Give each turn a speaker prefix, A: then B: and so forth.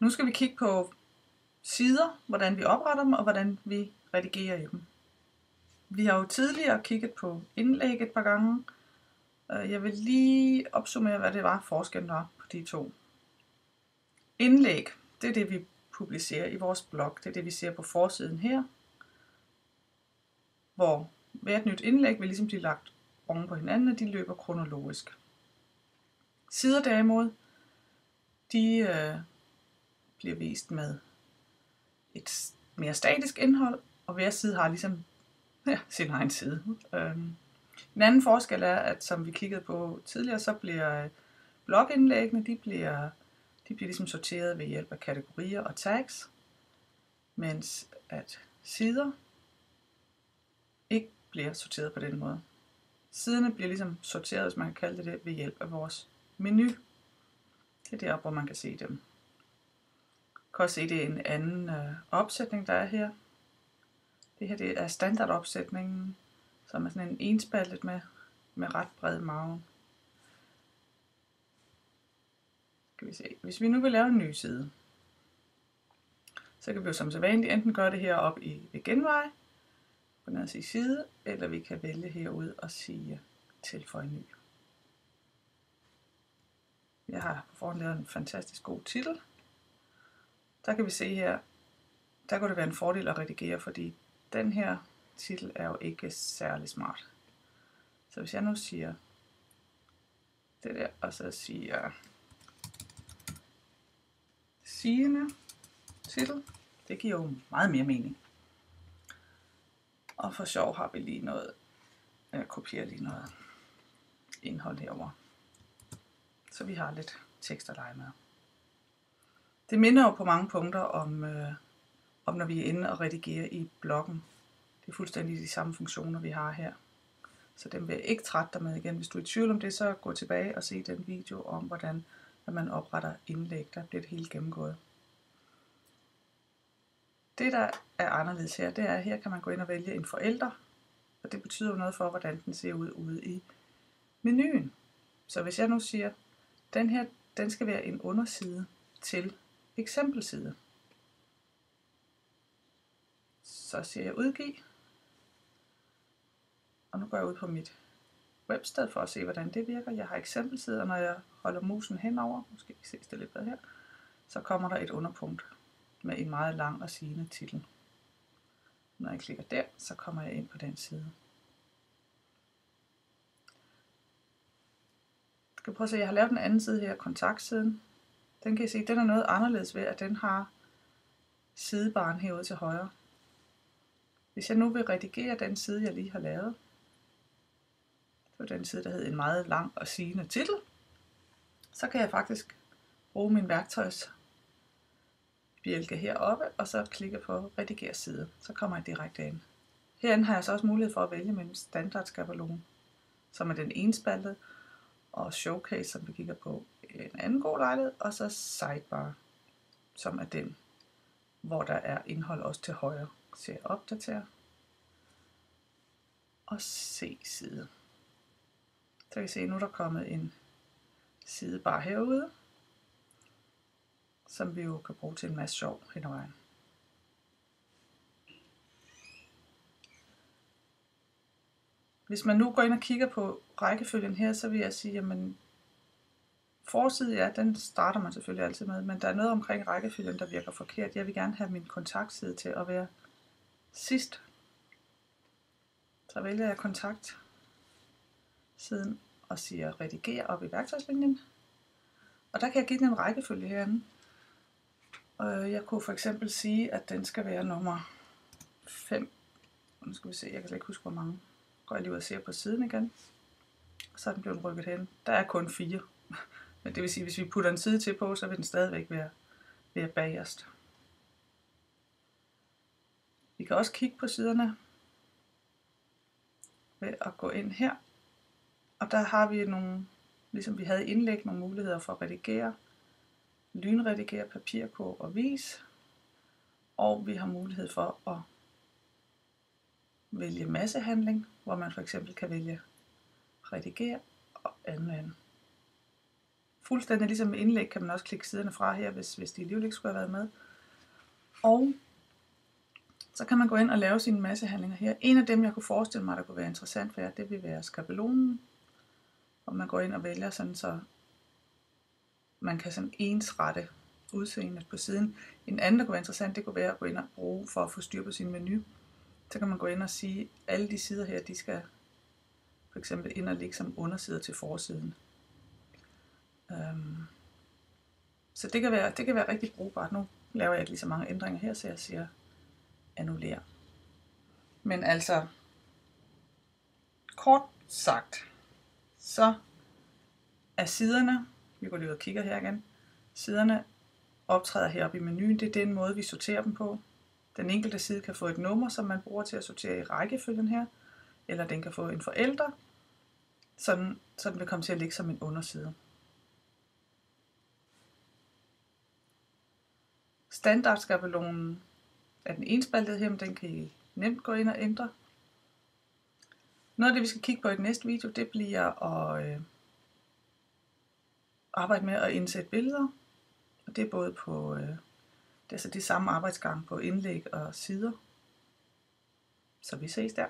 A: Nu skal vi kigge på sider, hvordan vi opretter dem og hvordan vi redigerer i dem. Vi har jo tidligere kigget på indlæg et par gange. Jeg vil lige opsummere, hvad det var forskellen var på de to. Indlæg, det er det, vi publicerer i vores blog. Det er det, vi ser på forsiden her. Hvor hvert nyt indlæg vil ligesom blive lagt oven på hinanden, og de løber kronologisk. Sider derimod, de bliver vist med et mere statisk indhold, og hver side har ligesom sin egen side. En anden forskel er, at som vi kiggede på tidligere, så bliver blogindlæggene, de bliver ligesom sorteret ved hjælp af kategorier og tags, mens at sider ikke bliver sorteret på den måde. Siderne bliver ligesom sorteret, hvis man kan kalde det, ved hjælp af vores menu. Det er deroppe, hvor man kan se dem. Man kan også se, det er en anden opsætning, der er her. Det her det er standardopsætningen, som er sådan en enspaltet med ret bred margen. Skal vi se. Hvis vi nu vil lave en ny side, så kan vi jo som sædvanligt enten gøre det her op ved genvej, på ned og sige side, eller vi kan vælge herude og sige tilføj ny. Jeg har på forhånd lavet en fantastisk god titel. Der kan vi se her, der kunne det være en fordel at redigere, fordi den her titel er jo ikke særlig smart. Så hvis jeg nu siger det der, og så siger sigende titel, det giver jo meget mere mening. Og for sjov har vi lige noget, jeg kopierer lige noget indhold herover, så vi har lidt tekst at lege med. Det minder jo på mange punkter om når vi er inde og redigerer i bloggen. Det er fuldstændig de samme funktioner, vi har her. Så dem vil jeg ikke trætte dig med igen. Hvis du er i tvivl om det, så gå tilbage og se den video om, hvordan man opretter indlæg. Der bliver det hele gennemgået. Det, der er anderledes her, det er, at her kan man gå ind og vælge en forælder. Og det betyder jo noget for, hvordan den ser ud ude i menuen. Så hvis jeg nu siger, den her, den skal være en underside til eksempelside. Så siger jeg udgive. Og nu går jeg ud på mit websted for at se, hvordan det virker. Jeg har eksempelsider, og når jeg holder musen henover, måske ses det lidt bedre her, så kommer der et underpunkt med en meget lang og sigende titel. Når jeg klikker der, så kommer jeg ind på den side. Jeg skal prøve at se, jeg har lavet den anden side her, kontaktsiden. Den kan I se, den er noget anderledes ved, at den har sidebaren herude til højre. Hvis jeg nu vil redigere den side, jeg lige har lavet, det var den side, der hed en meget lang og sigende titel, så kan jeg faktisk bruge min værktøjsbjælke heroppe, og så klikke på redigere side. Så kommer jeg direkte ind. Herinde har jeg så også mulighed for at vælge min standardskabelon, som er den enspaltede, og showcase, som vi kigger på en anden god lejlighed, og så sidebar, som er den, hvor der er indhold også til højre. Så jeg opdaterer og se side. Så kan I se, nu er der kommet en sidebar herude, som vi jo kan bruge til en masse sjov hen ad vejen. Hvis man nu går ind og kigger på rækkefølgen her, så vil jeg sige, at forside, ja, den starter man selvfølgelig altid med, men der er noget omkring rækkefølgen, der virker forkert. Jeg vil gerne have min kontaktside til at være sidst. Så vælger jeg kontaktsiden og siger redigere op i værktøjslinjen. Og der kan jeg give den en rækkefølge herinde. Jeg kunne for eksempel sige, at den skal være nummer 5. Nu skal vi se, jeg kan slet ikke huske, hvor mange. Går jeg lige ud og ser på siden igen. Så er den blevet rykket hen. Der er kun 4. Men det vil sige, at hvis vi putter en side til på, så vil den stadigvæk være bagerst. Vi kan også kigge på siderne ved at gå ind her. Og der har vi nogle, ligesom vi havde indlæg, nogle muligheder for at redigere, lynredigere, papirkurv og vis. Og vi har mulighed for at vælge massehandling, hvor man for eksempel kan vælge redigere og anvende fuldstændig ligesom med indlæg, kan man også klikke siderne fra her, hvis de alligevel ikke skulle have været med. Og så kan man gå ind og lave sine massehandlinger her. En af dem, jeg kunne forestille mig, der kunne være interessant for jer, det vil være skabelonen. Og man går ind og vælger sådan, så man kan sådan ensrette udseendet på siden. En anden, der kunne være interessant, det kunne være at gå ind og bruge for at få styr på sin menu. Så kan man gå ind og sige, at alle de sider her, de skal for eksempel ind og ligge som undersider til forsiden. Så det kan være rigtig brugbart. Nu laver jeg ikke lige så mange ændringer her, så jeg siger annullér. Men altså, kort sagt, så er siderne, vi går lige ud og kigger her igen, siderne optræder heroppe i menuen. Det er den måde, vi sorterer dem på. Den enkelte side kan få et nummer, som man bruger til at sortere i rækkefølgen her, eller den kan få en forælder, så den vil komme til at ligge som en underside. Standardskabelonen er den enspaltede her, men den kan I nemt gå ind og ændre. Noget af det, vi skal kigge på i den næste video, det bliver at arbejde med at indsætte billeder. Og det er både på det er samme arbejdsgang på indlæg og sider. Så vi ses der.